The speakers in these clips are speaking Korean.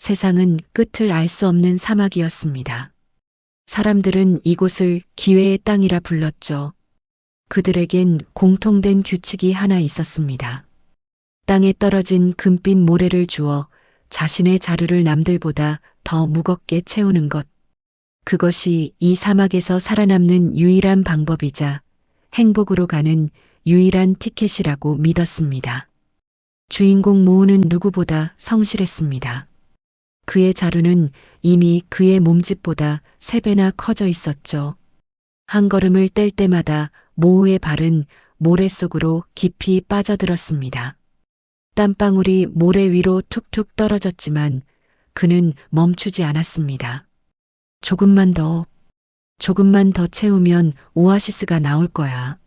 세상은 끝을 알 수 없는 사막이었습니다. 사람들은 이곳을 기회의 땅이라 불렀죠. 그들에겐 공통된 규칙이 하나 있었습니다. 땅에 떨어진 금빛 모래를 주워 자신의 자루를 남들보다 더 무겁게 채우는 것. 그것이 이 사막에서 살아남는 유일한 방법이자 행복으로 가는 유일한 티켓이라고 믿었습니다. 주인공 모우는 누구보다 성실했습니다. 그의 자루는 이미 그의 몸집보다 3배나 커져 있었죠. 한 걸음을 뗄 때마다 모우의 발은 모래 속으로 깊이 빠져들었습니다. 땀방울이 모래 위로 툭툭 떨어졌지만 그는 멈추지 않았습니다. 조금만 더 채우면 오아시스가 나올 거야.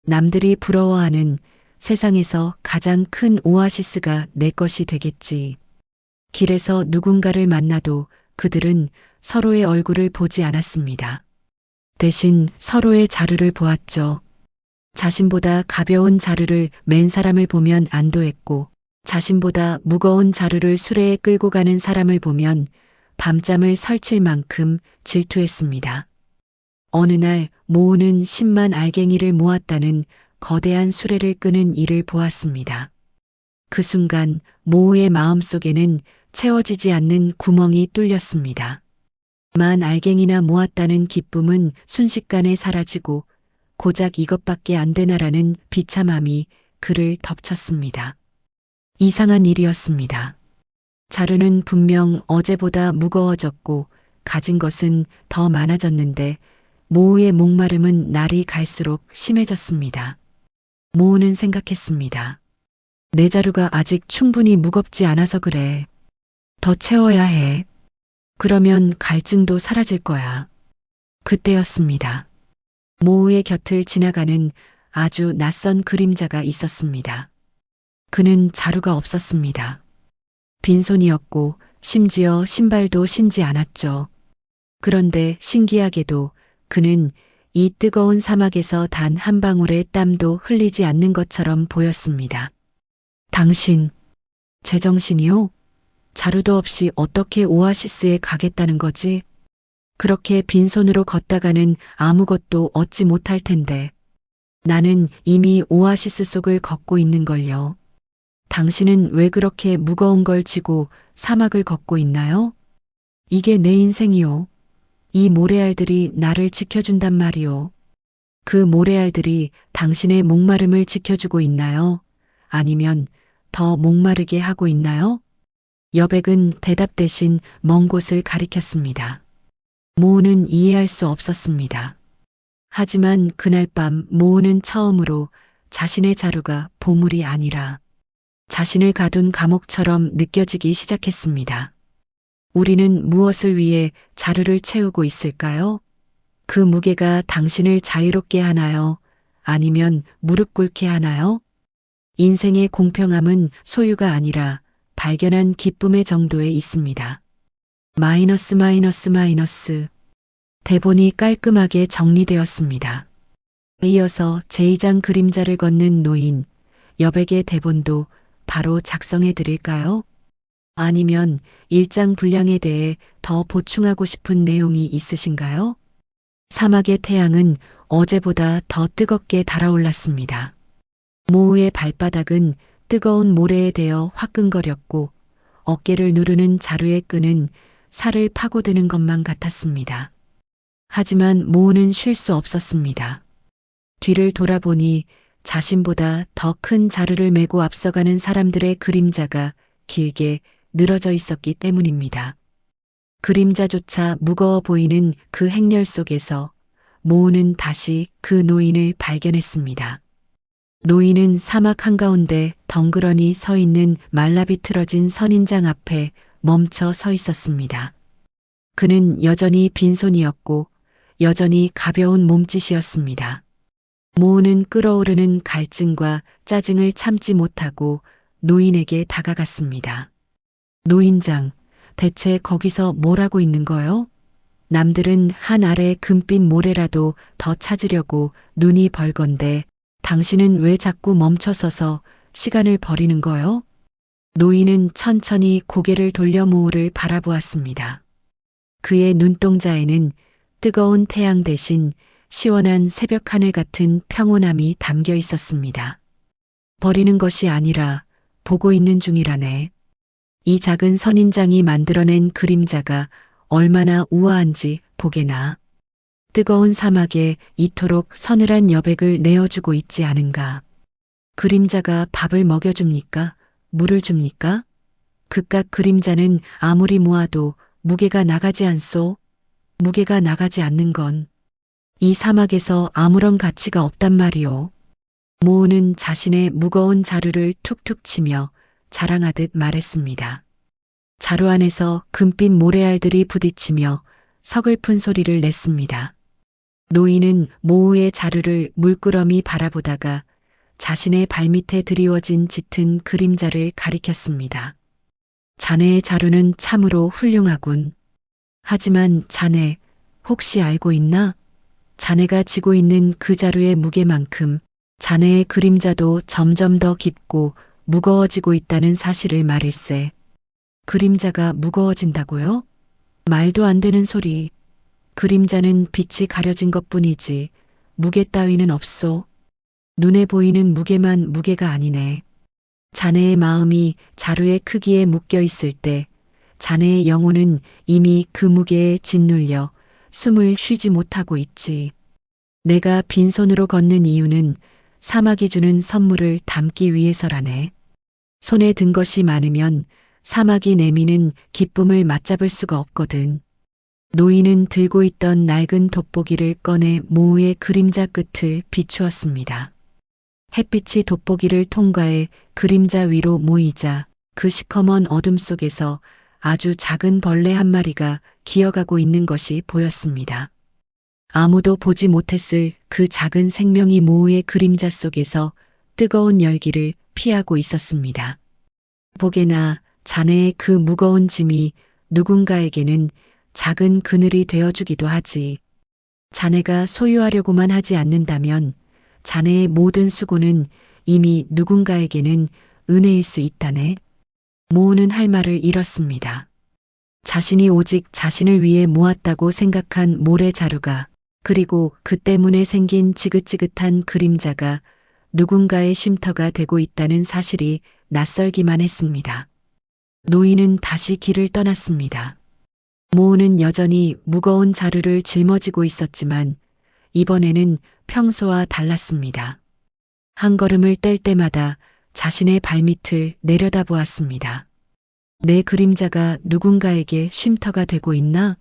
남들이 부러워하는 세상에서 가장 큰 오아시스가 내 것이 되겠지. 길에서 누군가를 만나도 그들은 서로의 얼굴을 보지 않았습니다. 대신 서로의 자루를 보았죠. 자신보다 가벼운 자루를 맨 사람을 보면 안도했고, 자신보다 무거운 자루를 수레에 끌고 가는 사람을 보면 밤잠을 설칠 만큼 질투했습니다. 어느 날 모우는 10만 알갱이를 모았다는 거대한 수레를 끄는 이를 보았습니다. 그 순간 모우의 마음속에는 채워지지 않는 구멍이 뚫렸습니다. 10만 알갱이나 모았다는 기쁨은 순식간에 사라지고 고작 이것밖에 안 되나라는 비참함이 그를 덮쳤습니다. 이상한 일이었습니다. 자루는 분명 어제보다 무거워졌고 가진 것은 더 많아졌는데 모우의 목마름은 날이 갈수록 심해졌습니다. 모우는 생각했습니다. 내 자루가 아직 충분히 무겁지 않아서 그래. 더 채워야 해. 그러면 갈증도 사라질 거야. 그때였습니다. 모우의 곁을 지나가는 아주 낯선 그림자가 있었습니다. 그는 자루가 없었습니다. 빈손이었고 심지어 신발도 신지 않았죠. 그런데 신기하게도 그는 이 뜨거운 사막에서 단 한 방울의 땀도 흘리지 않는 것처럼 보였습니다. 당신, 제정신이요? 자루도 없이 어떻게 오아시스에 가겠다는 거지? 그렇게 빈손으로 걷다가는 아무것도 얻지 못할 텐데. 나는 이미 오아시스 속을 걷고 있는걸요. 당신은 왜 그렇게 무거운 걸 지고 사막을 걷고 있나요? 이게 내 인생이요. 이 모래알들이 나를 지켜준단 말이요. 그 모래알들이 당신의 목마름을 지켜주고 있나요? 아니면 더 목마르게 하고 있나요? 여백은 대답 대신 먼 곳을 가리켰습니다. 모우는 이해할 수 없었습니다. 하지만 그날 밤 모우는 처음으로 자신의 자루가 보물이 아니라 자신을 가둔 감옥처럼 느껴지기 시작했습니다. 우리는 무엇을 위해 자루를 채우고 있을까요? 그 무게가 당신을 자유롭게 하나요? 아니면 무릎 꿇게 하나요? 인생의 공평함은 소유가 아니라 발견한 기쁨의 정도에 있습니다. 마이너스. 대본이 깔끔하게 정리되었습니다. 이어서 제2장 그림자를 걷는 노인, 여백의 대본도 바로 작성해 드릴까요? 아니면 1장 분량에 대해 더 보충하고 싶은 내용이 있으신가요? 사막의 태양은 어제보다 더 뜨겁게 달아올랐습니다. 모우의 발바닥은 뜨거운 모래에 대어 화끈거렸고 어깨를 누르는 자루의 끈은 살을 파고드는 것만 같았습니다. 하지만 모우는 쉴 수 없었습니다. 뒤를 돌아보니 자신보다 더 큰 자루를 메고 앞서가는 사람들의 그림자가 길게 늘어져 있었기 때문입니다. 그림자조차 무거워 보이는 그 행렬 속에서 모우는 다시 그 노인을 발견했습니다. 노인은 사막 한가운데 덩그러니 서 있는 말라비틀어진 선인장 앞에 멈춰 서 있었습니다. 그는 여전히 빈손이었고 여전히 가벼운 몸짓이었습니다. 모우는 끓어오르는 갈증과 짜증을 참지 못하고 노인에게 다가갔습니다. 노인장, 대체 거기서 뭘 하고 있는 거요? 남들은 한 알의 금빛 모래라도 더 찾으려고 눈이 벌건데 당신은 왜 자꾸 멈춰서서 시간을 버리는 거요? 노인은 천천히 고개를 돌려 모우를 바라보았습니다. 그의 눈동자에는 뜨거운 태양 대신 시원한 새벽 하늘 같은 평온함이 담겨 있었습니다. 버리는 것이 아니라 보고 있는 중이라네. 이 작은 선인장이 만들어낸 그림자가 얼마나 우아한지 보게나. 뜨거운 사막에 이토록 서늘한 여백을 내어주고 있지 않은가. 그림자가 밥을 먹여줍니까? 물을 줍니까? 그깟 그림자는 아무리 모아도 무게가 나가지 않소. 무게가 나가지 않는 건 이 사막에서 아무런 가치가 없단 말이오. 모우는 자신의 무거운 자루를 툭툭 치며 자랑하듯 말했습니다. 자루 안에서 금빛 모래알들이 부딪히며 서글픈 소리를 냈습니다. 노인은 모우의 자루를 물끄러미 바라보다가 자신의 발밑에 드리워진 짙은 그림자를 가리켰습니다. 자네의 자루는 참으로 훌륭하군. 하지만 자네 혹시 알고 있나? 자네가 지고 있는 그 자루의 무게만큼 자네의 그림자도 점점 더 깊고 무거워지고 있다는 사실을 말일세. 그림자가 무거워진다고요? 말도 안 되는 소리. 그림자는 빛이 가려진 것뿐이지 무게 따위는 없소. 눈에 보이는 무게만 무게가 아니네. 자네의 마음이 자루의 크기에 묶여 있을 때 자네의 영혼은 이미 그 무게에 짓눌려 숨을 쉬지 못하고 있지. 내가 빈손으로 걷는 이유는 사막이 주는 선물을 담기 위해서라네. 손에 든 것이 많으면 사막이 내미는 기쁨을 맞잡을 수가 없거든. 노인은 들고 있던 낡은 돋보기를 꺼내 모우의 그림자 끝을 비추었습니다. 햇빛이 돋보기를 통과해 그림자 위로 모이자 그 시커먼 어둠 속에서 아주 작은 벌레 한 마리가 기어가고 있는 것이 보였습니다. 아무도 보지 못했을 그 작은 생명이 모우의 그림자 속에서 뜨거운 열기를 피하고 있었습니다. 보게나 자네의 그 무거운 짐이 누군가에게는 작은 그늘이 되어주기도 하지. 자네가 소유하려고만 하지 않는다면 자네의 모든 수고는 이미 누군가에게는 은혜일 수 있다네. 모우는 할 말을 잃었습니다. 자신이 오직 자신을 위해 모았다고 생각한 모래자루가 그리고 그 때문에 생긴 지긋지긋한 그림자가 누군가의 쉼터가 되고 있다는 사실이 낯설기만 했습니다. 노인은 다시 길을 떠났습니다. 모우는 여전히 무거운 자루를 짊어지고 있었지만 이번에는 평소와 달랐습니다. 한 걸음을 뗄 때마다 자신의 발밑을 내려다보았습니다. 내 그림자가 누군가에게 쉼터가 되고 있나?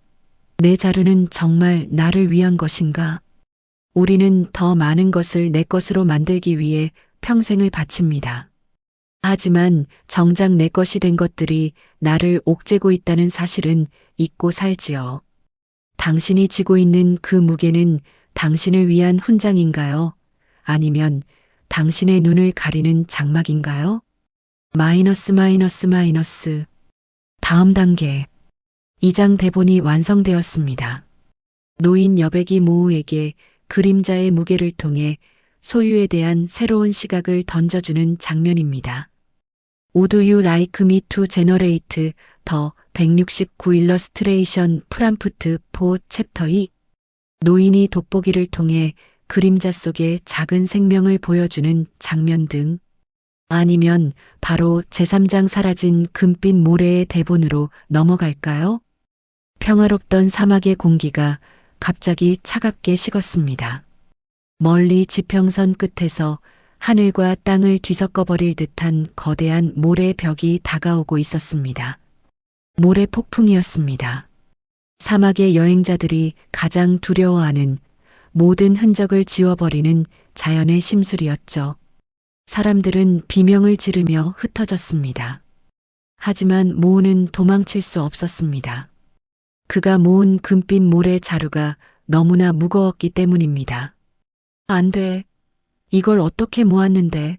내 자루는 정말 나를 위한 것인가? 우리는 더 많은 것을 내 것으로 만들기 위해 평생을 바칩니다. 하지만 정작 내 것이 된 것들이 나를 옥죄고 있다는 사실은 잊고 살지요. 당신이 지고 있는 그 무게는 당신을 위한 훈장인가요? 아니면 당신의 눈을 가리는 장막인가요? 마이너스. 다음 단계. 2장 대본이 완성되었습니다. 노인 여백이 모우에게 그림자의 무게를 통해 소유에 대한 새로운 시각을 던져주는 장면입니다. Would you like me to generate the 169 illustration prompt for chapter 2? 노인이 돋보기를 통해 그림자 속에 작은 생명을 보여주는 장면 등 아니면 바로 제3장 사라진 금빛 모래의 대본으로 넘어갈까요? 평화롭던 사막의 공기가 갑자기 차갑게 식었습니다. 멀리 지평선 끝에서 하늘과 땅을 뒤섞어버릴 듯한 거대한 모래 벽이 다가오고 있었습니다. 모래 폭풍이었습니다. 사막의 여행자들이 가장 두려워하는 모든 흔적을 지워버리는 자연의 심술이었죠. 사람들은 비명을 지르며 흩어졌습니다. 하지만 모우는 도망칠 수 없었습니다. 그가 모은 금빛 모래 자루가 너무나 무거웠기 때문입니다. 안 돼. 이걸 어떻게 모았는데?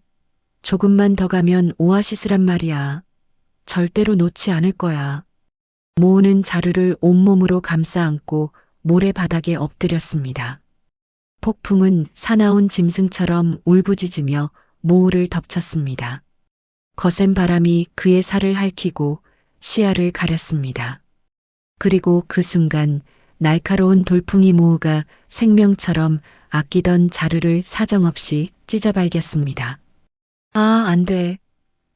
조금만 더 가면 오아시스란 말이야. 절대로 놓지 않을 거야. 모우는 자루를 온몸으로 감싸 안고 모래바닥에 엎드렸습니다. 폭풍은 사나운 짐승처럼 울부짖으며 모우를 덮쳤습니다. 거센 바람이 그의 살을 핥히고 시야를 가렸습니다. 그리고 그 순간 날카로운 돌풍이 모우가 생명처럼 아끼던 자루를 사정없이 찢어발겼습니다. 아, 안 돼.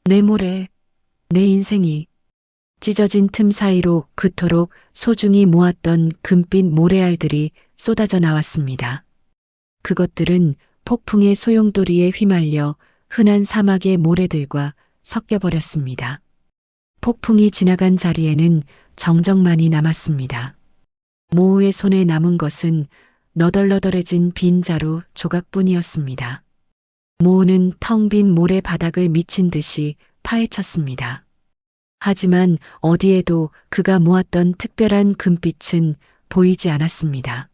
내 모래, 내 인생이. 찢어진 틈 사이로 그토록 소중히 모았던 금빛 모래알들이 쏟아져 나왔습니다. 그것들은 폭풍의 소용돌이에 휘말려 흔한 사막의 모래들과 섞여버렸습니다. 폭풍이 지나간 자리에는 정적만이 남았습니다. 모우의 손에 남은 것은 너덜너덜해진 빈 자루 조각뿐이었습니다. 모우는 텅 빈 모래 바닥을 미친 듯이 파헤쳤습니다. 하지만 어디에도 그가 모았던 특별한 금빛은 보이지 않았습니다.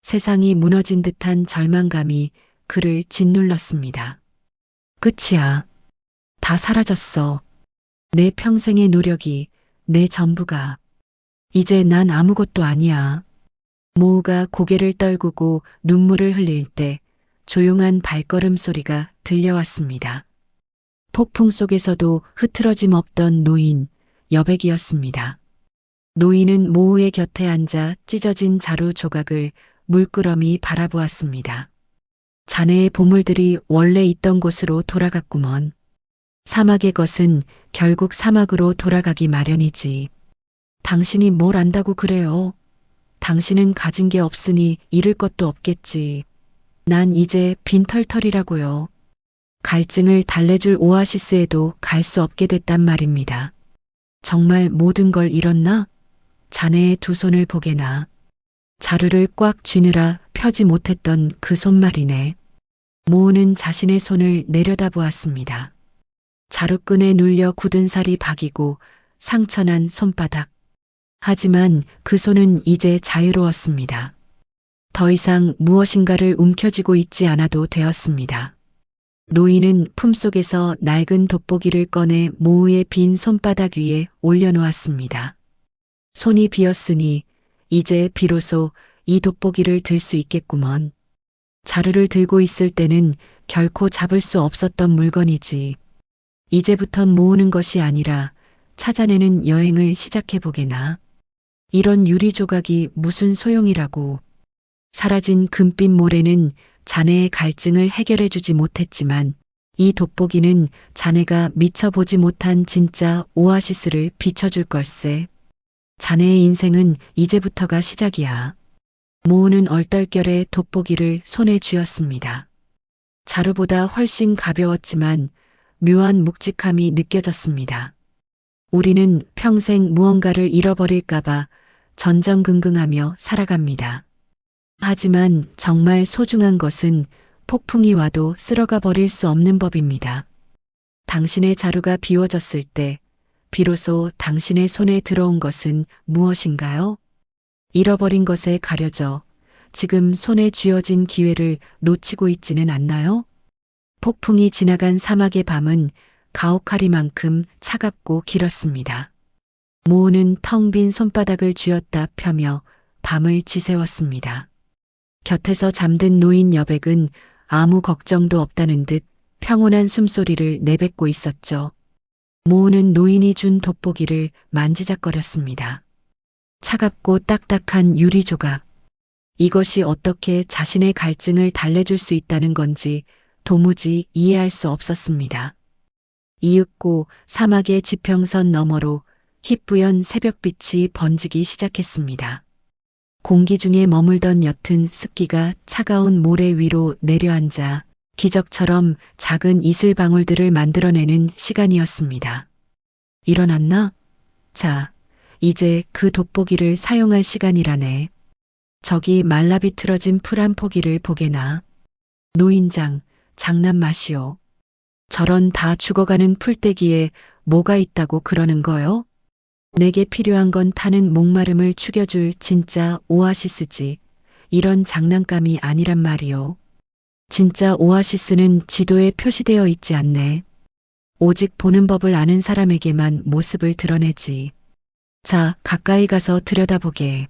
세상이 무너진 듯한 절망감이 그를 짓눌렀습니다. 끝이야. 다 사라졌어. 내 평생의 노력이, 내 전부가. 이제 난 아무것도 아니야. 모우가 고개를 떨구고 눈물을 흘릴 때 조용한 발걸음 소리가 들려왔습니다. 폭풍 속에서도 흐트러짐 없던 노인, 여백이었습니다. 노인은 모우의 곁에 앉아 찢어진 자루 조각을 물끄러미 바라보았습니다. 자네의 보물들이 원래 있던 곳으로 돌아갔구먼. 사막의 것은 결국 사막으로 돌아가기 마련이지. 당신이 뭘 안다고 그래요? 당신은 가진 게 없으니 잃을 것도 없겠지. 난 이제 빈털털이라고요. 갈증을 달래줄 오아시스에도 갈 수 없게 됐단 말입니다. 정말 모든 걸 잃었나? 자네의 두 손을 보게나. 자루를 꽉 쥐느라 펴지 못했던 그 손말이네. 모우는 자신의 손을 내려다보았습니다. 자루끈에 눌려 굳은 살이 박이고 상처난 손바닥. 하지만 그 손은 이제 자유로웠습니다. 더 이상 무엇인가를 움켜쥐고 있지 않아도 되었습니다. 노인은 품속에서 낡은 돋보기를 꺼내 모우의 빈 손바닥 위에 올려놓았습니다. 손이 비었으니 이제 비로소 이 돋보기를 들 수 있겠구먼. 자루를 들고 있을 때는 결코 잡을 수 없었던 물건이지. 이제부턴 모으는 것이 아니라 찾아내는 여행을 시작해보게나. 이런 유리 조각이 무슨 소용이라고. 사라진 금빛 모래는 자네의 갈증을 해결해주지 못했지만 이 돋보기는 자네가 미처 보지 못한 진짜 오아시스를 비춰줄 걸세. 자네의 인생은 이제부터가 시작이야. 모우는 얼떨결에 돋보기를 손에 쥐었습니다. 자루보다 훨씬 가벼웠지만 묘한 묵직함이 느껴졌습니다. 우리는 평생 무언가를 잃어버릴까봐 전전긍긍하며 살아갑니다. 하지만 정말 소중한 것은 폭풍이 와도 쓸어가 버릴 수 없는 법입니다. 당신의 자루가 비워졌을 때 비로소 당신의 손에 들어온 것은 무엇인가요? 잃어버린 것에 가려져 지금 손에 쥐어진 기회를 놓치고 있지는 않나요? 폭풍이 지나간 사막의 밤은 가오카리만큼 차갑고 길었습니다. 모우는 텅 빈 손바닥을 쥐었다 펴며 밤을 지새웠습니다. 곁에서 잠든 노인 여백은 아무 걱정도 없다는 듯 평온한 숨소리를 내뱉고 있었죠. 모우는 노인이 준 돋보기를 만지작거렸습니다. 차갑고 딱딱한 유리 조각. 이것이 어떻게 자신의 갈증을 달래줄 수 있다는 건지 도무지 이해할 수 없었습니다. 이윽고 사막의 지평선 너머로 희뿌연 새벽빛이 번지기 시작했습니다. 공기 중에 머물던 옅은 습기가 차가운 모래 위로 내려앉아 기적처럼 작은 이슬방울들을 만들어내는 시간이었습니다. 일어났나? 자, 이제 그 돋보기를 사용할 시간이라네. 저기 말라비틀어진 풀 한 포기를 보게나. 노인장, 장난 마시오. 저런 다 죽어가는 풀떼기에 뭐가 있다고 그러는 거요? 내게 필요한 건 타는 목마름을 죽여줄 진짜 오아시스지. 이런 장난감이 아니란 말이오. 진짜 오아시스는 지도에 표시되어 있지 않네. 오직 보는 법을 아는 사람에게만 모습을 드러내지. 자, 가까이 가서 들여다보게.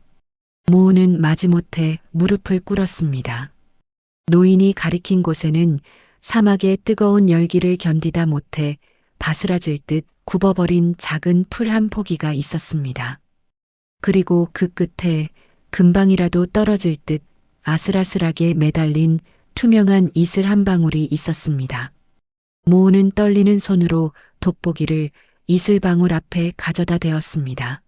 모우는 마지못해 무릎을 꿇었습니다. 노인이 가리킨 곳에는 사막의 뜨거운 열기를 견디다 못해 바스라질 듯 굽어버린 작은 풀 한 포기가 있었습니다. 그리고 그 끝에 금방이라도 떨어질 듯 아슬아슬하게 매달린 투명한 이슬 한 방울이 있었습니다. 모우는 떨리는 손으로 돋보기를 이슬방울 앞에 가져다 대었습니다.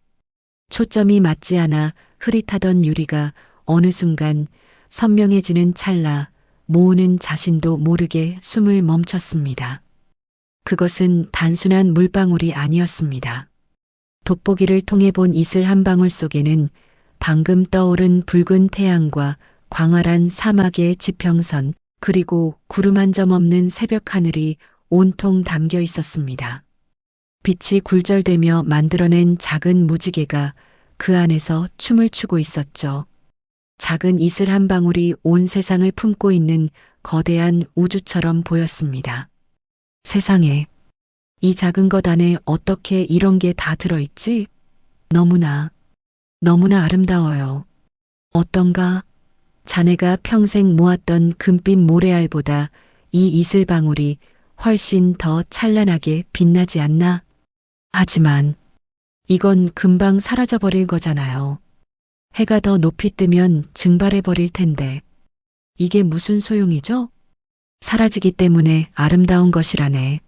초점이 맞지 않아 흐릿하던 유리가 어느 순간 선명해지는 찰나 모우는 자신도 모르게 숨을 멈췄습니다. 그것은 단순한 물방울이 아니었습니다. 돋보기를 통해 본 이슬 한 방울 속에는 방금 떠오른 붉은 태양과 광활한 사막의 지평선 그리고 구름 한 점 없는 새벽 하늘이 온통 담겨 있었습니다. 빛이 굴절되며 만들어낸 작은 무지개가 그 안에서 춤을 추고 있었죠. 작은 이슬 한 방울이 온 세상을 품고 있는 거대한 우주처럼 보였습니다. 세상에, 이 작은 것 안에 어떻게 이런 게 다 들어있지? 너무나 아름다워요. 어떤가? 자네가 평생 모았던 금빛 모래알보다 이 이슬방울이 훨씬 더 찬란하게 빛나지 않나? 하지만 이건 금방 사라져버릴 거잖아요. 해가 더 높이 뜨면 증발해버릴 텐데 이게 무슨 소용이죠? 사라지기 때문에 아름다운 것이라네.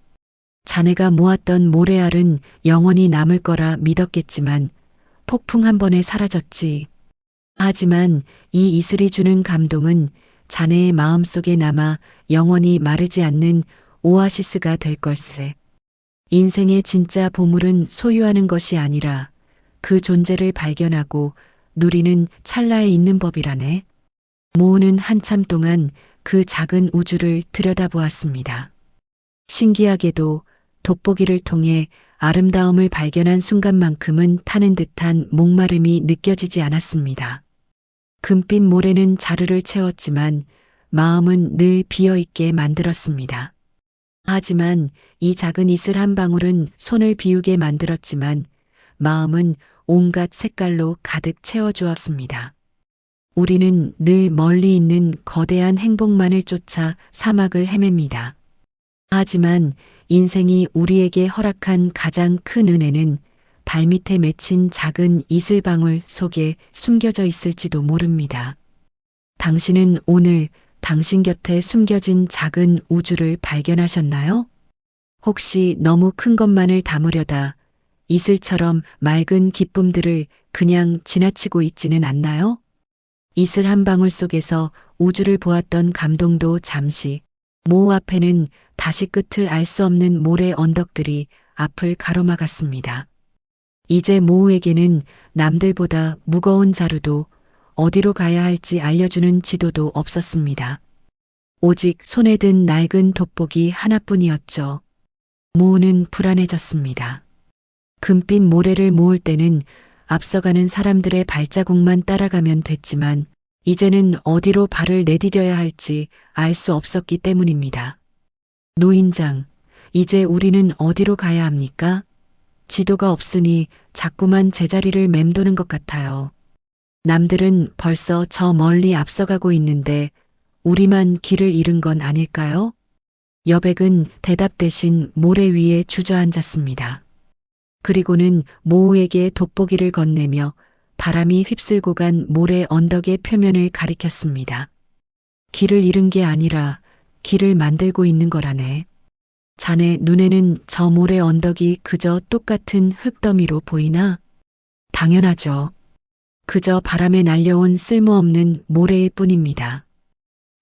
자네가 모았던 모래알은 영원히 남을 거라 믿었겠지만 폭풍 한 번에 사라졌지. 하지만 이 이슬이 주는 감동은 자네의 마음속에 남아 영원히 마르지 않는 오아시스가 될 걸세. 인생의 진짜 보물은 소유하는 것이 아니라 그 존재를 발견하고 누리는 찰나에 있는 법이라네. 모우는 한참 동안 그 작은 우주를 들여다보았습니다. 신기하게도 돋보기를 통해 아름다움을 발견한 순간만큼은 타는 듯한 목마름이 느껴지지 않았습니다. 금빛 모래는 자루를 채웠지만 마음은 늘 비어있게 만들었습니다. 하지만 이 작은 이슬 한 방울은 손을 비우게 만들었지만 마음은 온갖 색깔로 가득 채워주었습니다. 우리는 늘 멀리 있는 거대한 행복만을 쫓아 사막을 헤맵니다. 하지만 인생이 우리에게 허락한 가장 큰 은혜는 발밑에 맺힌 작은 이슬방울 속에 숨겨져 있을지도 모릅니다. 당신은 오늘 당신 곁에 숨겨진 작은 우주를 발견하셨나요? 혹시 너무 큰 것만을 담으려다 이슬처럼 맑은 기쁨들을 그냥 지나치고 있지는 않나요? 이슬 한 방울 속에서 우주를 보았던 감동도 잠시, 모우 앞에는 다시 끝을 알 수 없는 모래 언덕들이 앞을 가로막았습니다. 이제 모우에게는 남들보다 무거운 자루도 어디로 가야 할지 알려주는 지도도 없었습니다. 오직 손에 든 낡은 돋보기 하나뿐이었죠. 모우는 불안해졌습니다. 금빛 모래를 모을 때는 앞서가는 사람들의 발자국만 따라가면 됐지만 이제는 어디로 발을 내디뎌야 할지 알 수 없었기 때문입니다. 노인장, 이제 우리는 어디로 가야 합니까? 지도가 없으니 자꾸만 제자리를 맴도는 것 같아요. 남들은 벌써 저 멀리 앞서가고 있는데 우리만 길을 잃은 건 아닐까요? 여백은 대답 대신 모래 위에 주저앉았습니다. 그리고는 모우에게 돋보기를 건네며 바람이 휩쓸고 간 모래 언덕의 표면을 가리켰습니다. 길을 잃은 게 아니라 길을 만들고 있는 거라네. 자네 눈에는 저 모래 언덕이 그저 똑같은 흙더미로 보이나? 당연하죠. 그저 바람에 날려온 쓸모없는 모래일 뿐입니다.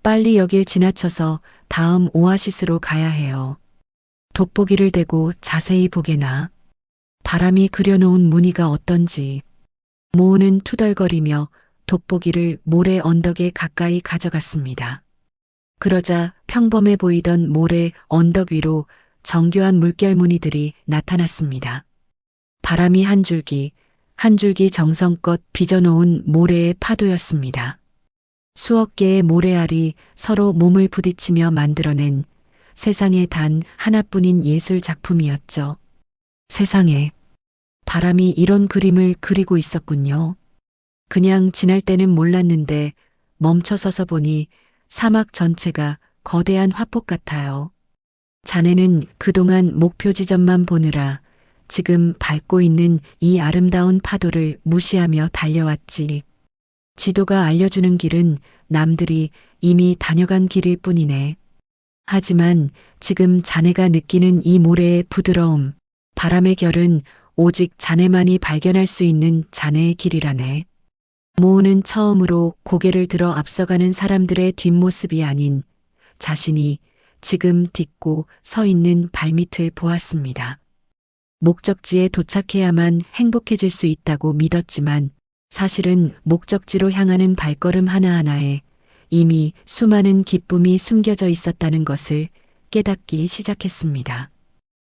빨리 여길 지나쳐서 다음 오아시스로 가야 해요. 돋보기를 대고 자세히 보게나. 바람이 그려놓은 무늬가 어떤지. 모우는 투덜거리며 돋보기를 모래 언덕에 가까이 가져갔습니다. 그러자 평범해 보이던 모래 언덕 위로 정교한 물결 무늬들이 나타났습니다. 바람이 한 줄기 정성껏 빚어놓은 모래의 파도였습니다. 수억 개의 모래알이 서로 몸을 부딪히며 만들어낸 세상에 단 하나뿐인 예술 작품이었죠. 세상에, 바람이 이런 그림을 그리고 있었군요. 그냥 지날 때는 몰랐는데 멈춰서서 보니 사막 전체가 거대한 화폭 같아요. 자네는 그동안 목표 지점만 보느라 지금 밟고 있는 이 아름다운 파도를 무시하며 달려왔지. 지도가 알려주는 길은 남들이 이미 다녀간 길일 뿐이네. 하지만 지금 자네가 느끼는 이 모래의 부드러움, 바람의 결은 오직 자네만이 발견할 수 있는 자네의 길이라네. 모우는 처음으로 고개를 들어 앞서가는 사람들의 뒷모습이 아닌 자신이 지금 딛고 서 있는 발밑을 보았습니다. 목적지에 도착해야만 행복해질 수 있다고 믿었지만 사실은 목적지로 향하는 발걸음 하나하나에 이미 수많은 기쁨이 숨겨져 있었다는 것을 깨닫기 시작했습니다.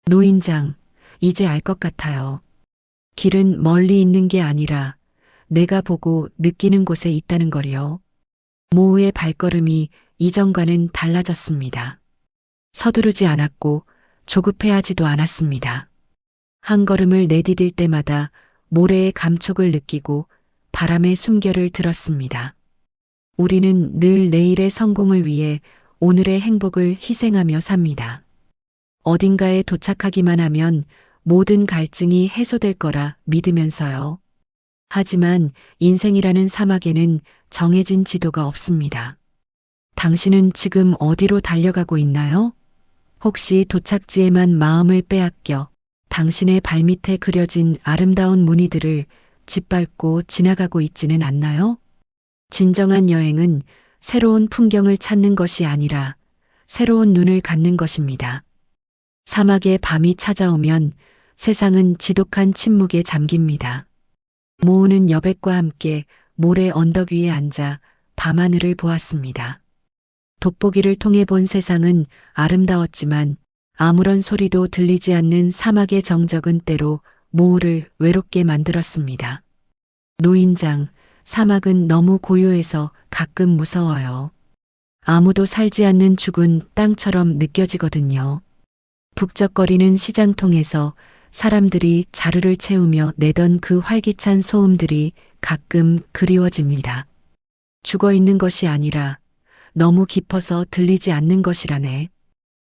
노인장, 이제 알 것 같아요. 길은 멀리 있는 게 아니라 내가 보고 느끼는 곳에 있다는 거리요. 모우의 발걸음이 이전과는 달라졌습니다. 서두르지 않았고 조급해하지도 않았습니다. 한 걸음을 내디딜 때마다 모래의 감촉을 느끼고 바람의 숨결을 들었습니다. 우리는 늘 내일의 성공을 위해 오늘의 행복을 희생하며 삽니다. 어딘가에 도착하기만 하면 모든 갈증이 해소될 거라 믿으면서요. 하지만 인생이라는 사막에는 정해진 지도가 없습니다. 당신은 지금 어디로 달려가고 있나요? 혹시 도착지에만 마음을 빼앗겨 당신의 발밑에 그려진 아름다운 무늬들을 짓밟고 지나가고 있지는 않나요? 진정한 여행은 새로운 풍경을 찾는 것이 아니라 새로운 눈을 갖는 것입니다. 사막의 밤이 찾아오면 세상은 지독한 침묵에 잠깁니다. 모우는 여백과 함께 모래 언덕 위에 앉아 밤하늘을 보았습니다. 돋보기를 통해 본 세상은 아름다웠지만 아무런 소리도 들리지 않는 사막의 정적은 때로 모우를 외롭게 만들었습니다. 노인장, 사막은 너무 고요해서 가끔 무서워요. 아무도 살지 않는 죽은 땅처럼 느껴지거든요. 북적거리는 시장통에서 사람들이 자루를 채우며 내던 그 활기찬 소음들이 가끔 그리워집니다. 죽어 있는 것이 아니라 너무 깊어서 들리지 않는 것이라네.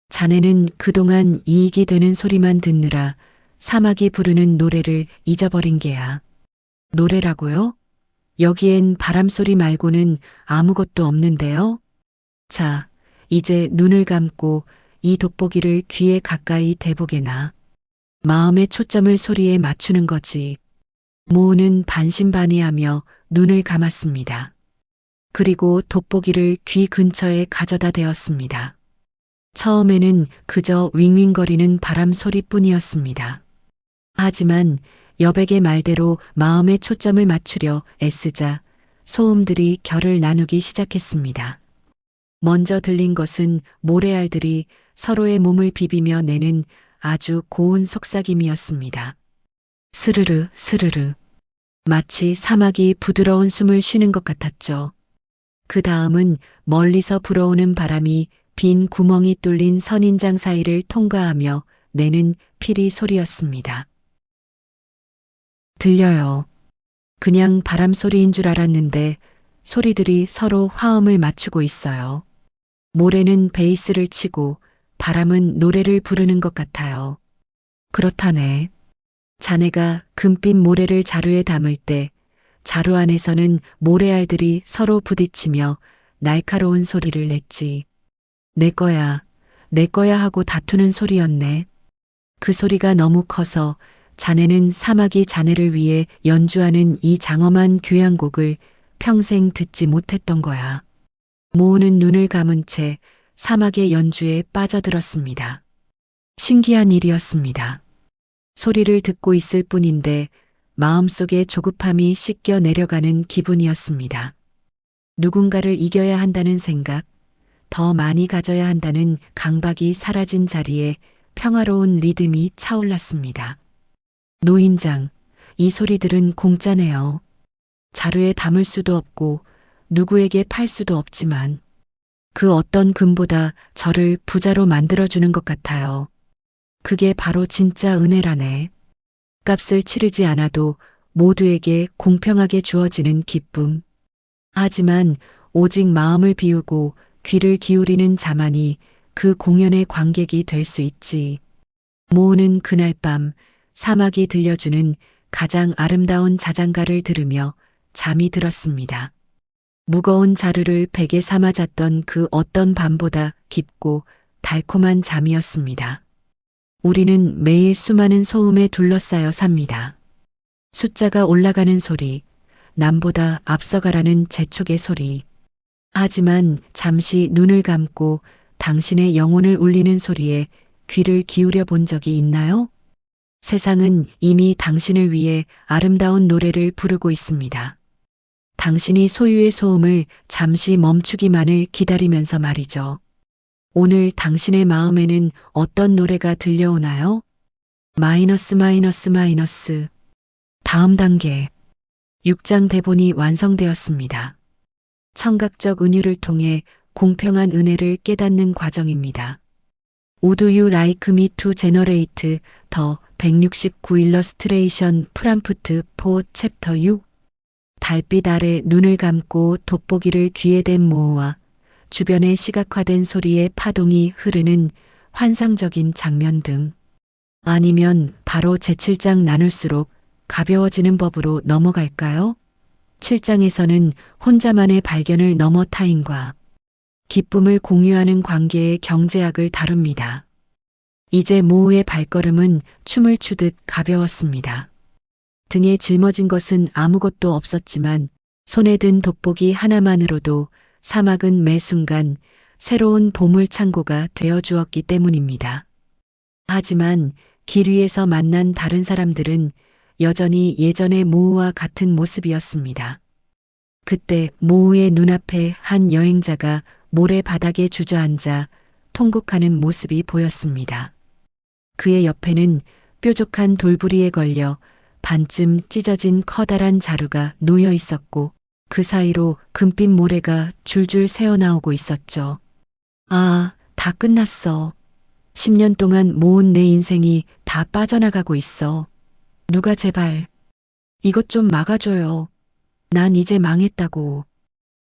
자네는 그동안 이익이 되는 소리만 듣느라 사막이 부르는 노래를 잊어버린 게야. 노래라고요? 여기엔 바람소리 말고는 아무것도 없는데요. 자, 이제 눈을 감고 이 돋보기를 귀에 가까이 대보게나. 마음의 초점을 소리에 맞추는 거지. 모우는 반신반의하며 눈을 감았습니다. 그리고 돋보기를 귀 근처에 가져다 대었습니다. 처음에는 그저 윙윙거리는 바람 소리뿐이었습니다. 하지만 여백의 말대로 마음의 초점을 맞추려 애쓰자 소음들이 결을 나누기 시작했습니다. 먼저 들린 것은 모래알들이 서로의 몸을 비비며 내는 아주 고운 속삭임이었습니다. 스르르 스르르. 마치 사막이 부드러운 숨을 쉬는 것 같았죠. 그 다음은 멀리서 불어오는 바람이 빈 구멍이 뚫린 선인장 사이를 통과하며 내는 피리 소리였습니다. 들려요. 그냥 바람 소리인 줄 알았는데 소리들이 서로 화음을 맞추고 있어요. 모래는 베이스를 치고 바람은 노래를 부르는 것 같아요. 그렇다네. 자네가 금빛 모래를 자루에 담을 때 자루 안에서는 모래알들이 서로 부딪히며 날카로운 소리를 냈지. 내 거야 하고 다투는 소리였네. 그 소리가 너무 커서 자네는 사막이 자네를 위해 연주하는 이 장엄한 교향곡을 평생 듣지 못했던 거야. 모우는 눈을 감은 채 사막의 연주에 빠져들었습니다. 신기한 일이었습니다. 소리를 듣고 있을 뿐인데 마음속에 조급함이 씻겨 내려가는 기분이었습니다. 누군가를 이겨야 한다는 생각, 더 많이 가져야 한다는 강박이 사라진 자리에 평화로운 리듬이 차올랐습니다. 노인장, 이 소리들은 공짜네요. 자루에 담을 수도 없고 누구에게 팔 수도 없지만 그 어떤 금보다 저를 부자로 만들어주는 것 같아요. 그게 바로 진짜 은혜라네. 값을 치르지 않아도 모두에게 공평하게 주어지는 기쁨. 하지만 오직 마음을 비우고 귀를 기울이는 자만이 그 공연의 관객이 될 수 있지. 모우는 그날 밤 사막이 들려주는 가장 아름다운 자장가를 들으며 잠이 들었습니다. 무거운 자루를 베개 삼아 잤던 그 어떤 밤보다 깊고 달콤한 잠이었습니다. 우리는 매일 수많은 소음에 둘러싸여 삽니다. 숫자가 올라가는 소리, 남보다 앞서가라는 재촉의 소리. 하지만 잠시 눈을 감고 당신의 영혼을 울리는 소리에 귀를 기울여 본 적이 있나요? 세상은 이미 당신을 위해 아름다운 노래를 부르고 있습니다. 당신이 소유의 소음을 잠시 멈추기만을 기다리면서 말이죠. 오늘 당신의 마음에는 어떤 노래가 들려오나요? 마이너스 마이너스 마이너스. 다음 단계. 6장 대본이 완성되었습니다. 청각적 은유를 통해 공평한 은혜를 깨닫는 과정입니다. Would you like me to generate the 169 illustration prompt for chapter 6? 달빛 아래 눈을 감고 돋보기를 귀에 댄 모우와 주변에 시각화된 소리의 파동이 흐르는 환상적인 장면 등. 아니면 바로 제7장 나눌수록 가벼워지는 법으로 넘어갈까요? 7장에서는 혼자만의 발견을 넘어 타인과 기쁨을 공유하는 관계의 경제학을 다룹니다. 이제 모우의 발걸음은 춤을 추듯 가벼웠습니다. 등에 짊어진 것은 아무것도 없었지만 손에 든 돋보기 하나만으로도 사막은 매 순간 새로운 보물 창고가 되어 주었기 때문입니다. 하지만 길 위에서 만난 다른 사람들은 여전히 예전의 모우와 같은 모습이었습니다. 그때 모우의 눈앞에 한 여행자가 모래바닥에 주저앉아 통곡하는 모습이 보였습니다. 그의 옆에는 뾰족한 돌부리에 걸려 반쯤 찢어진 커다란 자루가 놓여 있었고 그 사이로 금빛 모래가 줄줄 새어나오고 있었죠. 아, 다 끝났어. 10년 동안 모은 내 인생이 다 빠져나가고 있어. 누가 제발 이것 좀 막아줘요. 난 이제 망했다고.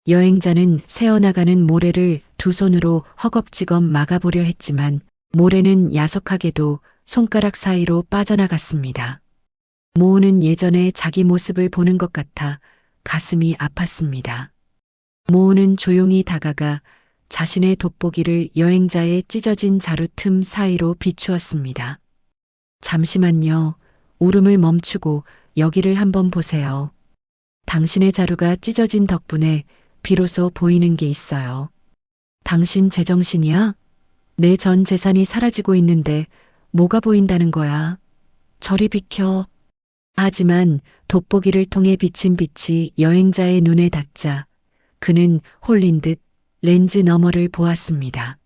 여행자는 새어나가는 모래를 두 손으로 허겁지겁 막아보려 했지만 모래는 야속하게도 손가락 사이로 빠져나갔습니다. 모우는 예전에 자기 모습을 보는 것 같아 가슴이 아팠습니다. 모우는 조용히 다가가 자신의 돋보기를 여행자의 찢어진 자루 틈 사이로 비추었습니다. 잠시만요. 울음을 멈추고 여기를 한번 보세요. 당신의 자루가 찢어진 덕분에 비로소 보이는 게 있어요. 당신 제정신이야? 내 전 재산이 사라지고 있는데 뭐가 보인다는 거야? 저리 비켜. 하지만 돋보기를 통해 비친 빛이 여행자의 눈에 닿자 그는 홀린 듯 렌즈 너머를 보았습니다.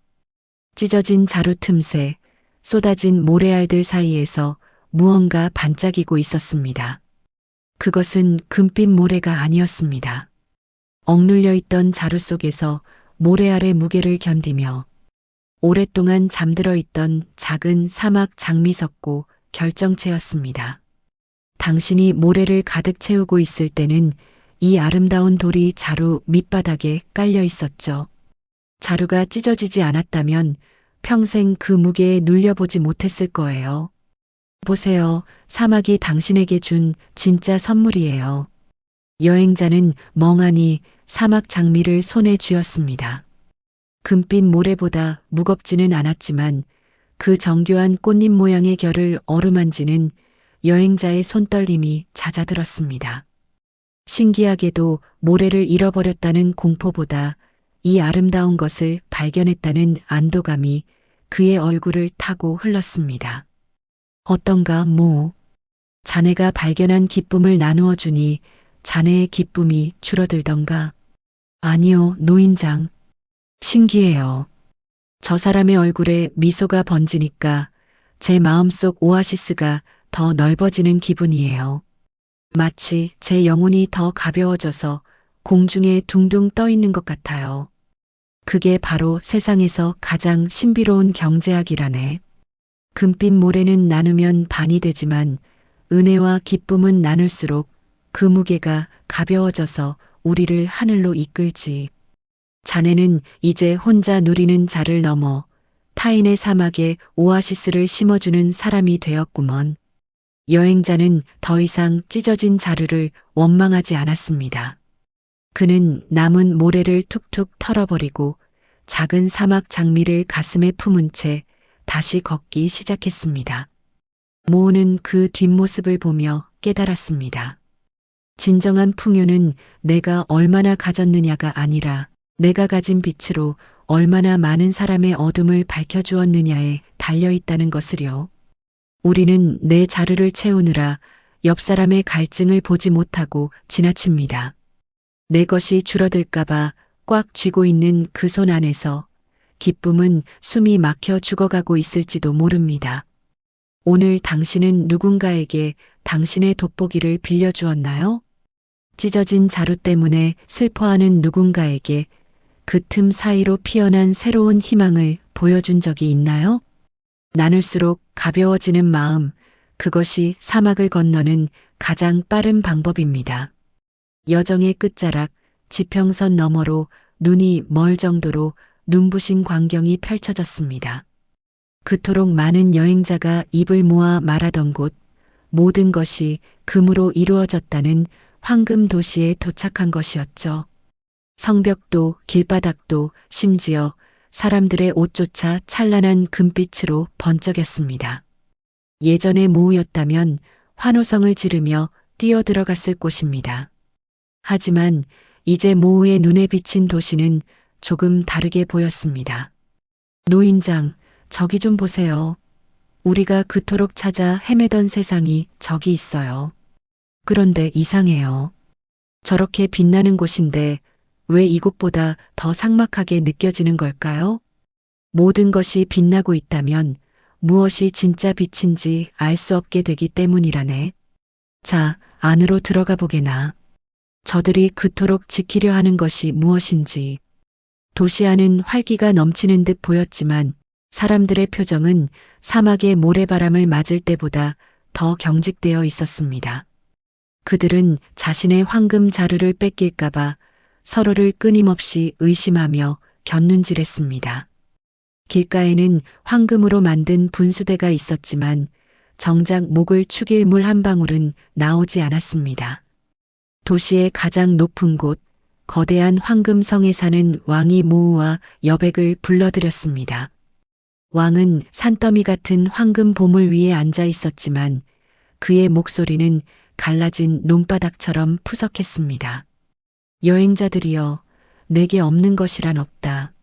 찢어진 자루 틈새, 쏟아진 모래알들 사이에서 무언가 반짝이고 있었습니다. 그것은 금빛 모래가 아니었습니다. 억눌려 있던 자루 속에서 모래알의 무게를 견디며 오랫동안 잠들어 있던 작은 사막 장미 섞고 결정체였습니다. 당신이 모래를 가득 채우고 있을 때는 이 아름다운 돌이 자루 밑바닥에 깔려 있었죠. 자루가 찢어지지 않았다면 평생 그 무게에 눌려보지 못했을 거예요. 보세요. 사막이 당신에게 준 진짜 선물이에요. 여행자는 멍하니 사막 장미를 손에 쥐었습니다. 금빛 모래보다 무겁지는 않았지만 그 정교한 꽃잎 모양의 결을 어루만지는 여행자의 손떨림이 잦아들었습니다. 신기하게도 모래를 잃어버렸다는 공포보다 이 아름다운 것을 발견했다는 안도감이 그의 얼굴을 타고 흘렀습니다. 어떤가, 모? 자네가 발견한 기쁨을 나누어 주니 자네의 기쁨이 줄어들던가? 아니요, 노인장. 신기해요. 저 사람의 얼굴에 미소가 번지니까 제 마음속 오아시스가 더 넓어지는 기분이에요. 마치 제 영혼이 더 가벼워져서 공중에 둥둥 떠 있는 것 같아요. 그게 바로 세상에서 가장 신비로운 경제학이라네. 금빛 모래는 나누면 반이 되지만 은혜와 기쁨은 나눌수록 그 무게가 가벼워져서 우리를 하늘로 이끌지. 자네는 이제 혼자 누리는 자를 넘어 타인의 사막에 오아시스를 심어주는 사람이 되었구먼. 여행자는 더 이상 찢어진 자루를 원망하지 않았습니다. 그는 남은 모래를 툭툭 털어버리고 작은 사막 장미를 가슴에 품은 채 다시 걷기 시작했습니다. 모우는 그 뒷모습을 보며 깨달았습니다. 진정한 풍요는 내가 얼마나 가졌느냐가 아니라 내가 가진 빛으로 얼마나 많은 사람의 어둠을 밝혀주었느냐에 달려있다는 것을요. 우리는 내 자루를 채우느라 옆 사람의 갈증을 보지 못하고 지나칩니다. 내 것이 줄어들까봐 꽉 쥐고 있는 그 손 안에서 기쁨은 숨이 막혀 죽어가고 있을지도 모릅니다. 오늘 당신은 누군가에게 당신의 돋보기를 빌려주었나요? 찢어진 자루 때문에 슬퍼하는 누군가에게 그 틈 사이로 피어난 새로운 희망을 보여준 적이 있나요? 나눌수록 가벼워지는 마음, 그것이 사막을 건너는 가장 빠른 방법입니다. 여정의 끝자락, 지평선 너머로 눈이 멀 정도로 눈부신 광경이 펼쳐졌습니다. 그토록 많은 여행자가 입을 모아 말하던 곳, 모든 것이 금으로 이루어졌다는 황금 도시에 도착한 것이었죠. 성벽도 길바닥도 심지어 사람들의 옷조차 찬란한 금빛으로 번쩍였습니다. 예전의 모우였다면 환호성을 지르며 뛰어들어갔을 곳입니다. 하지만 이제 모우의 눈에 비친 도시는 조금 다르게 보였습니다. 노인장, 저기 좀 보세요. 우리가 그토록 찾아 헤매던 세상이 저기 있어요. 그런데 이상해요. 저렇게 빛나는 곳인데 왜 이곳보다 더 삭막하게 느껴지는 걸까요? 모든 것이 빛나고 있다면 무엇이 진짜 빛인지 알 수 없게 되기 때문이라네. 자, 안으로 들어가 보게나. 저들이 그토록 지키려 하는 것이 무엇인지. 도시 안은 활기가 넘치는 듯 보였지만 사람들의 표정은 사막의 모래바람을 맞을 때보다 더 경직되어 있었습니다. 그들은 자신의 황금 자루를 뺏길까봐 서로를 끊임없이 의심하며 곁눈질했습니다. 길가에는 황금으로 만든 분수대가 있었지만 정작 목을 축일 물 한 방울은 나오지 않았습니다. 도시의 가장 높은 곳, 거대한 황금성에 사는 왕이 모우와 여백을 불러들였습니다. 왕은 산더미 같은 황금 보물 위에 앉아 있었지만 그의 목소리는 갈라진 논바닥처럼 푸석했습니다. 여행자들이여, 내게 없는 것이란 없다.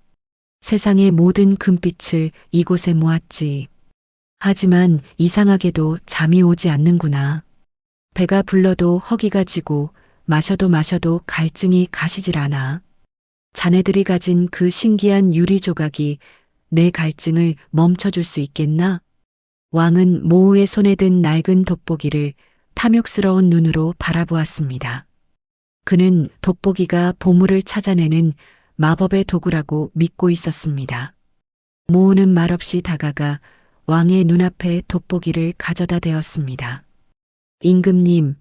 세상의 모든 금빛을 이곳에 모았지. 하지만 이상하게도 잠이 오지 않는구나. 배가 불러도 허기가 지고 마셔도 갈증이 가시질 않아. 자네들이 가진 그 신기한 유리 조각이 내 갈증을 멈춰줄 수 있겠나? 왕은 모우의 손에 든 낡은 돋보기를 탐욕스러운 눈으로 바라보았습니다. 그는 돋보기가 보물을 찾아내는 마법의 도구라고 믿고 있었습니다. 모우는 말없이 다가가 왕의 눈앞에 돋보기를 가져다 대었습니다. 임금님,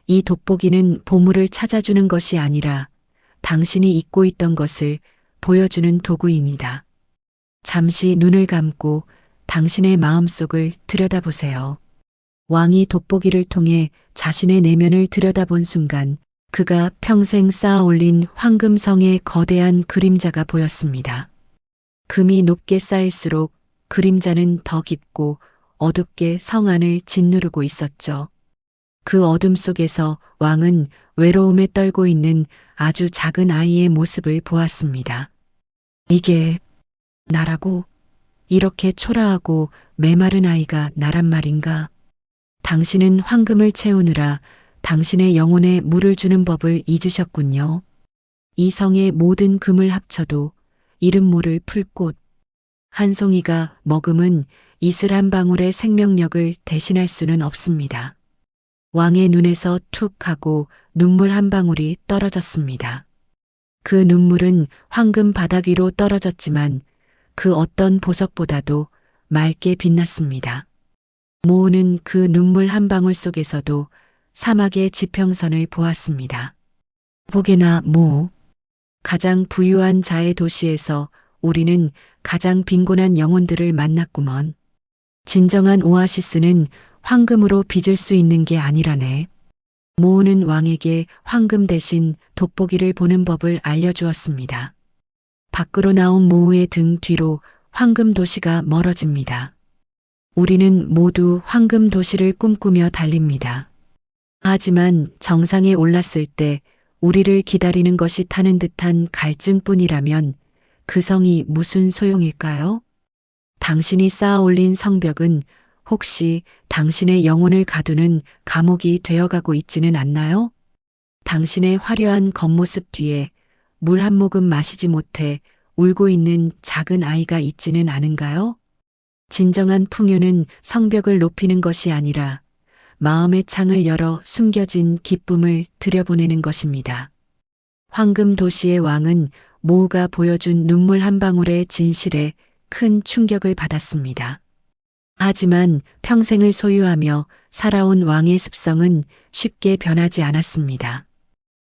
이 돋보기는 보물을 찾아주는 것이 아니라 당신이 잊고 있던 것을 보여주는 도구입니다. 잠시 눈을 감고 당신의 마음속을 들여다보세요. 왕이 돋보기를 통해 자신의 내면을 들여다본 순간 그가 평생 쌓아 올린 황금성의 거대한 그림자가 보였습니다. 금이 높게 쌓일수록 그림자는 더 깊고 어둡게 성 안을 짓누르고 있었죠. 그 어둠 속에서 왕은 외로움에 떨고 있는 아주 작은 아이의 모습을 보았습니다. 이게 나라고? 이렇게 초라하고 메마른 아이가 나란 말인가? 당신은 황금을 채우느라 당신의 영혼에 물을 주는 법을 잊으셨군요. 이 성의 모든 금을 합쳐도 이름 모를 풀꽃 한 송이가 머금은 이슬 한 방울의 생명력을 대신할 수는 없습니다. 왕의 눈에서 툭 하고 눈물 한 방울이 떨어졌습니다. 그 눈물은 황금 바닥 위로 떨어졌지만 그 어떤 보석보다도 맑게 빛났습니다. 모우는 그 눈물 한 방울 속에서도 사막의 지평선을 보았습니다. 보게나 모우, 가장 부유한 자의 도시에서 우리는 가장 빈곤한 영혼들을 만났구먼. 진정한 오아시스는 황금으로 빚을 수 있는 게 아니라네. 모우는 왕에게 황금 대신 돋보기를 보는 법을 알려주었습니다. 밖으로 나온 모우의 등 뒤로 황금 도시가 멀어집니다. 우리는 모두 황금 도시를 꿈꾸며 달립니다. 하지만 정상에 올랐을 때 우리를 기다리는 것이 타는 듯한 갈증뿐이라면 그 성이 무슨 소용일까요? 당신이 쌓아 올린 성벽은 혹시 당신의 영혼을 가두는 감옥이 되어가고 있지는 않나요? 당신의 화려한 겉모습 뒤에 물 한 모금 마시지 못해 울고 있는 작은 아이가 있지는 않은가요? 진정한 풍요는 성벽을 높이는 것이 아니라 마음의 창을 열어 숨겨진 기쁨을 들여보내는 것입니다. 황금 도시의 왕은 모우가 보여준 눈물 한 방울의 진실에 큰 충격을 받았습니다. 하지만 평생을 소유하며 살아온 왕의 습성은 쉽게 변하지 않았습니다.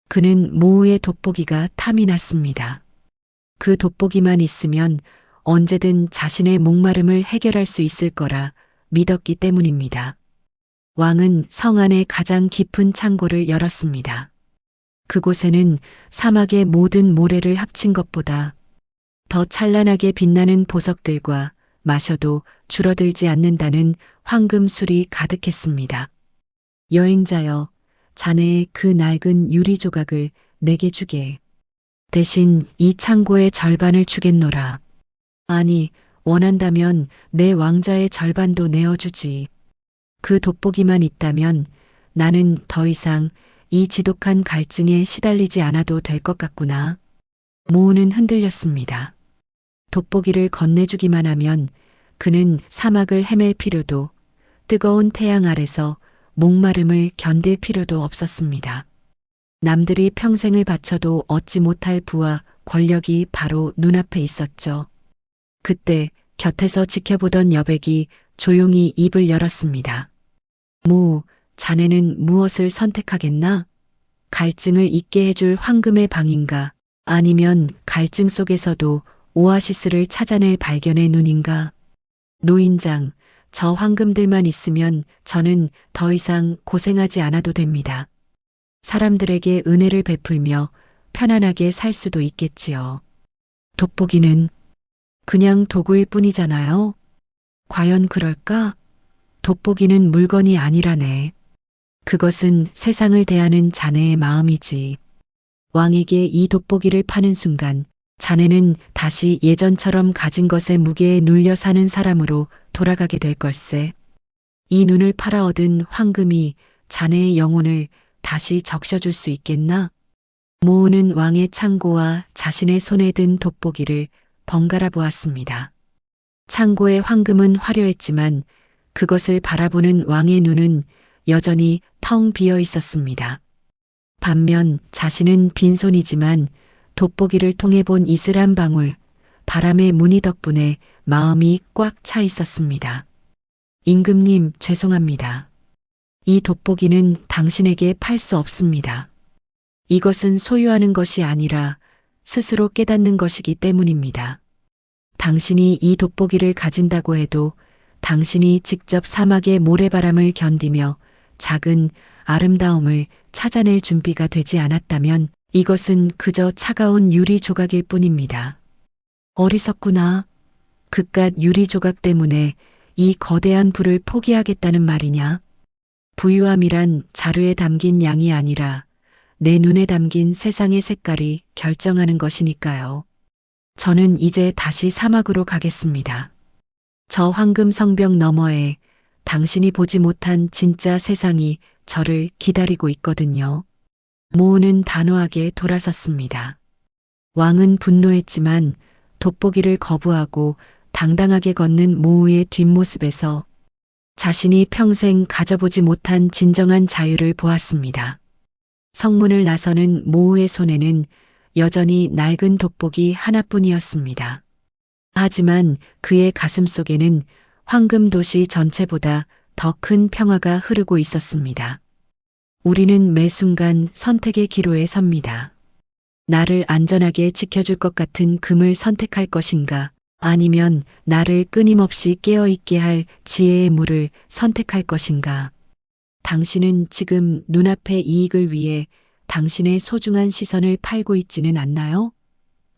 그는 모우의 돋보기가 탐이 났습니다. 그 돋보기만 있으면 언제든 자신의 목마름을 해결할 수 있을 거라 믿었기 때문입니다. 왕은 성 안의 가장 깊은 창고를 열었습니다. 그곳에는 사막의 모든 모래를 합친 것보다 더 찬란하게 빛나는 보석들과 마셔도 줄어들지 않는다는 황금술이 가득했습니다. 여행자여, 자네의 그 낡은 유리 조각을 내게 주게. 대신 이 창고의 절반을 주겠노라. 아니, 원한다면 내 왕좌의 절반도 내어주지. 그 돋보기만 있다면 나는 더 이상 이 지독한 갈증에 시달리지 않아도 될 것 같구나. 모우는 흔들렸습니다. 돋보기를 건네주기만 하면 그는 사막을 헤맬 필요도 뜨거운 태양 아래서 목마름을 견딜 필요도 없었습니다. 남들이 평생을 바쳐도 얻지 못할 부와 권력이 바로 눈앞에 있었죠. 그때 곁에서 지켜보던 여백이 조용히 입을 열었습니다. 모우, 자네는 무엇을 선택하겠나? 갈증을 잊게 해줄 황금의 방인가? 아니면 갈증 속에서도 오아시스를 찾아낼 발견의 눈인가? 노인장, 저 황금들만 있으면 저는 더 이상 고생하지 않아도 됩니다. 사람들에게 은혜를 베풀며 편안하게 살 수도 있겠지요. 돋보기는 그냥 도구일 뿐이잖아요. 과연 그럴까? 돋보기는 물건이 아니라네. 그것은 세상을 대하는 자네의 마음이지. 왕에게 이 돋보기를 파는 순간 자네는 다시 예전처럼 가진 것의 무게에 눌려 사는 사람으로 돌아가게 될 걸세. 이 눈을 팔아 얻은 황금이 자네의 영혼을 다시 적셔줄 수 있겠나? 모우는 왕의 창고와 자신의 손에 든 돋보기를 번갈아 보았습니다. 창고의 황금은 화려했지만 그것을 바라보는 왕의 눈은 여전히 텅 비어 있었습니다. 반면 자신은 빈손이지만 돋보기를 통해 본 이슬 한 방울, 바람의 무늬 덕분에 마음이 꽉 차 있었습니다. 임금님, 죄송합니다. 이 돋보기는 당신에게 팔 수 없습니다. 이것은 소유하는 것이 아니라 스스로 깨닫는 것이기 때문입니다. 당신이 이 돋보기를 가진다고 해도 당신이 직접 사막의 모래바람을 견디며 작은 아름다움을 찾아낼 준비가 되지 않았다면 이것은 그저 차가운 유리 조각일 뿐입니다. 어리석구나. 그깟 유리 조각 때문에 이 거대한 불을 포기하겠다는 말이냐? 부유함이란 자루에 담긴 양이 아니라 내 눈에 담긴 세상의 색깔이 결정하는 것이니까요. 저는 이제 다시 사막으로 가겠습니다. 저 황금 성벽 너머에 당신이 보지 못한 진짜 세상이 저를 기다리고 있거든요. 모우는 단호하게 돌아섰습니다. 왕은 분노했지만 돋보기를 거부하고 당당하게 걷는 모우의 뒷모습에서 자신이 평생 가져보지 못한 진정한 자유를 보았습니다. 성문을 나서는 모우의 손에는 여전히 낡은 돋보기 하나뿐이었습니다. 하지만 그의 가슴 속에는 황금 도시 전체보다 더 큰 평화가 흐르고 있었습니다. 우리는 매 순간 선택의 기로에 섭니다. 나를 안전하게 지켜줄 것 같은 금을 선택할 것인가? 아니면 나를 끊임없이 깨어있게 할 지혜의 물을 선택할 것인가? 당신은 지금 눈앞의 이익을 위해 당신의 소중한 시선을 팔고 있지는 않나요?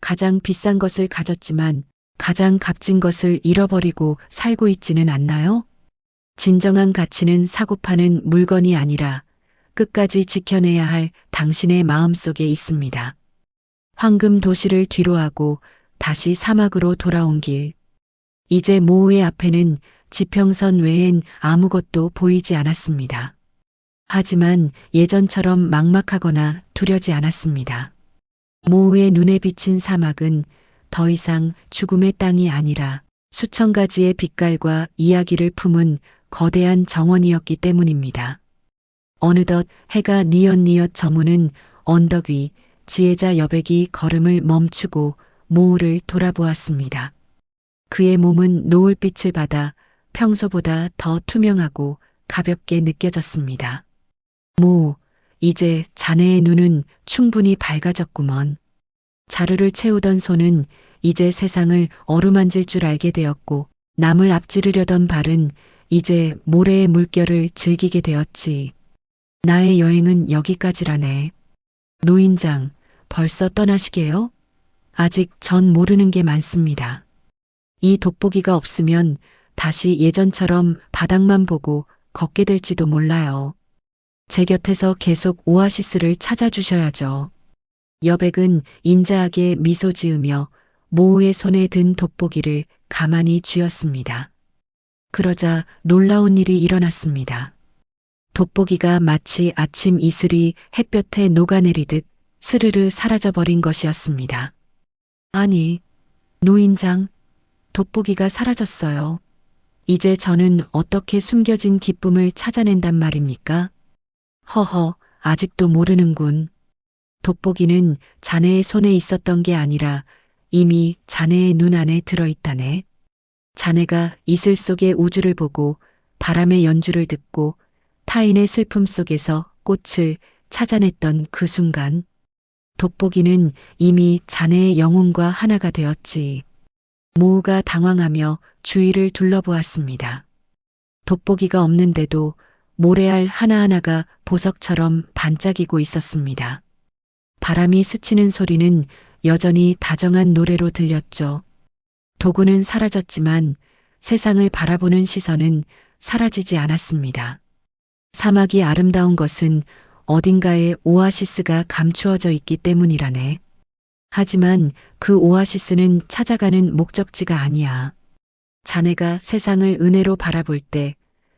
가장 비싼 것을 가졌지만 가장 값진 것을 잃어버리고 살고 있지는 않나요? 진정한 가치는 사고 파는 물건이 아니라 끝까지 지켜내야 할 당신의 마음속에 있습니다. 황금 도시를 뒤로하고 다시 사막으로 돌아온 길. 이제 모우의 앞에는 지평선 외엔 아무것도 보이지 않았습니다. 하지만 예전처럼 막막하거나 두려지 않았습니다. 모우의 눈에 비친 사막은 더 이상 죽음의 땅이 아니라 수천 가지의 빛깔과 이야기를 품은 거대한 정원이었기 때문입니다. 어느덧 해가 뉘엿뉘엿 저무는 언덕 위 지혜자 여백이 걸음을 멈추고 모우를 돌아보았습니다. 그의 몸은 노을빛을 받아 평소보다 더 투명하고 가볍게 느껴졌습니다. 모우, 이제 자네의 눈은 충분히 밝아졌구먼. 자루를 채우던 손은 이제 세상을 어루만질 줄 알게 되었고 남을 앞지르려던 발은 이제 모래의 물결을 즐기게 되었지. 나의 여행은 여기까지라네. 노인장, 벌써 떠나시게요? 아직 전 모르는 게 많습니다. 이 돋보기가 없으면 다시 예전처럼 바닥만 보고 걷게 될지도 몰라요. 제 곁에서 계속 오아시스를 찾아주셔야죠. 여백은 인자하게 미소 지으며 모우의 손에 든 돋보기를 가만히 쥐었습니다. 그러자 놀라운 일이 일어났습니다. 돋보기가 마치 아침 이슬이 햇볕에 녹아내리듯 스르르 사라져버린 것이었습니다. 아니, 노인장, 돋보기가 사라졌어요. 이제 저는 어떻게 숨겨진 기쁨을 찾아낸단 말입니까? 허허, 아직도 모르는군. 돋보기는 자네의 손에 있었던 게 아니라 이미 자네의 눈 안에 들어있다네. 자네가 이슬 속의 우주를 보고 바람의 연주를 듣고 타인의 슬픔 속에서 꽃을 찾아냈던 그 순간, 돋보기는 이미 자네의 영혼과 하나가 되었지. 모우가 당황하며 주위를 둘러보았습니다. 돋보기가 없는데도 모래알 하나하나가 보석처럼 반짝이고 있었습니다. 바람이 스치는 소리는 여전히 다정한 노래로 들렸죠. 도구는 사라졌지만 세상을 바라보는 시선은 사라지지 않았습니다. 사막이 아름다운 것은 어딘가에 오아시스가 감추어져 있기 때문이라네. 하지만 그 오아시스는 찾아가는 목적지가 아니야. 자네가 세상을 은혜로 바라볼 때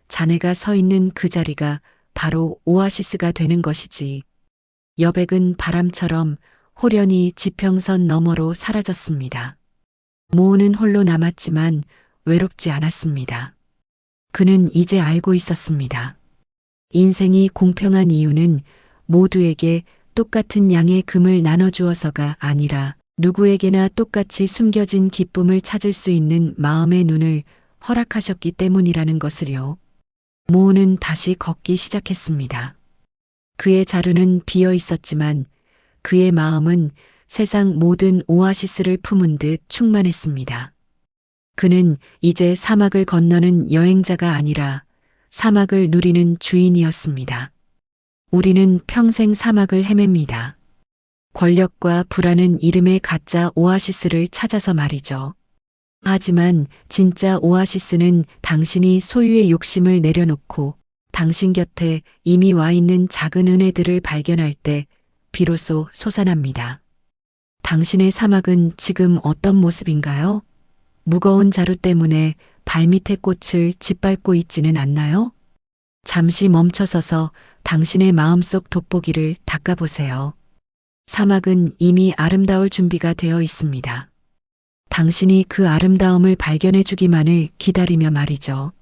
자네가 서 있는 그 자리가 바로 오아시스가 되는 것이지. 여백은 바람처럼 호련히 지평선 너머로 사라졌습니다. 모우는 홀로 남았지만 외롭지 않았습니다. 그는 이제 알고 있었습니다. 인생이 공평한 이유는 모두에게 똑같은 양의 금을 나눠주어서가 아니라 누구에게나 똑같이 숨겨진 기쁨을 찾을 수 있는 마음의 눈을 허락하셨기 때문이라는 것을요. 모우는 다시 걷기 시작했습니다. 그의 자루는 비어 있었지만 그의 마음은 세상 모든 오아시스를 품은 듯 충만했습니다. 그는 이제 사막을 건너는 여행자가 아니라 사막을 누리는 주인이었습니다. 우리는 평생 사막을 헤맵니다. 권력과 불안은 이름의 가짜 오아시스를 찾아서 말이죠. 하지만 진짜 오아시스는 당신이 소유의 욕심을 내려놓고 당신 곁에 이미 와 있는 작은 은혜들을 발견할 때 비로소 솟아납니다. 당신의 사막은 지금 어떤 모습인가요? 무거운 자루 때문에 발밑의 꽃을 짓밟고 있지는 않나요? 잠시 멈춰서서 당신의 마음속 돋보기를 닦아보세요. 사막은 이미 아름다울 준비가 되어 있습니다. 당신이 그 아름다움을 발견해 주기만을 기다리며 말이죠.